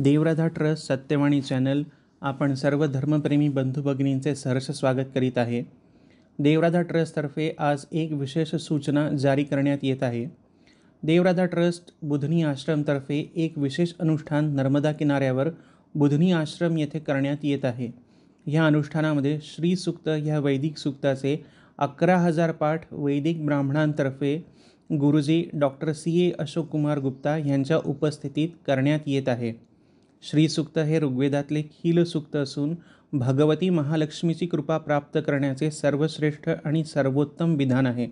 देवराधा trust Satyavani channel आपण सर्व धर्मप्रेमी बंधू भगिनींचे सहर्ष स्वागत करीत आहे। देवराधा ट्रस्टतर्फे आज एक विशेष सूचना जारी करण्यात येत आहे। देवराधा ट्रस्ट बुधनी आश्रमतर्फे एक विशेष अनुष्ठान नर्मदा किनाऱ्यावर बुधनी आश्रम येथे करण्यात येत आहे। ह्या अनुष्ठानामध्ये श्री सूक्त ह्या वैदिक सूक्ताचे 11,000 पाठ वैदिक ब्राह्मणांतर्फे गुरुजी डॉक्टर CA अशोक कुमार गुप्ता यांच्या उपस्थितीत करण्यात येत आहे। श्री सूक्त हे ऋग्वेदातले खील सूक्त असून भगवती महालक्ष्मीची कृपा प्राप्त करण्याचे सर्वश्रेष्ठ आणि सर्वोत्तम विधान आहे।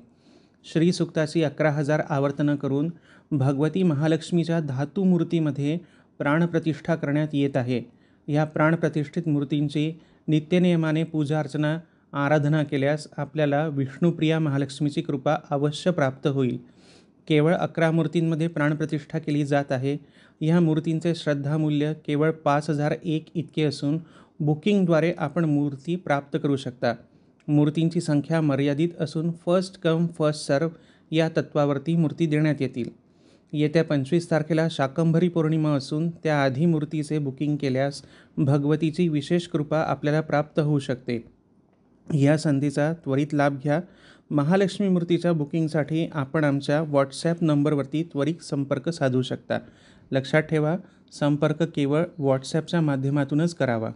श्री सूक्ताची 11,000 आवर्तनं करून भगवती महालक्ष्मीच्या धातू मूर्तीमध्ये प्राणप्रतिष्ठा करण्यात येत आहे। या प्राणप्रतिष्ठित मूर्तींची नित्यनियमाने पूजा अर्चना आराधना केल्यास आपल्याला विष्णुप्रिया महालक्ष्मीची कृपा अवश्य प्राप्त होईल। केवळ 11 मूर्तींमध्ये प्राणप्रतिष्ठा केली जात आहे। ह्या मूर्तींचे श्रद्धामूल्य केवळ 5,001 इतके असून बुकिंगद्वारे आपण मूर्ती प्राप्त करू शकता। मूर्तींची संख्या मर्यादित असून फर्स्ट कम फर्स्ट सर्व या तत्वावरती मूर्ती देण्यात येतील। येत्या 25 तारखेला शाकंभरी पौर्णिमा असून त्याआधी मूर्तीचे बुकिंग केल्यास भगवतीची विशेष कृपा आपल्याला प्राप्त होऊ शकते। या संधीचा त्वरित लाभ घ्या। महालक्ष्मी मूर्तीच्या बुकिंगसाठी आपण आमच्या व्हॉट्सॲप नंबरवरती त्वरित संपर्क साधू शकता। लक्षात ठेवा, संपर्क केवळ व्हॉट्सॲपच्या माध्यमातूनच करावा।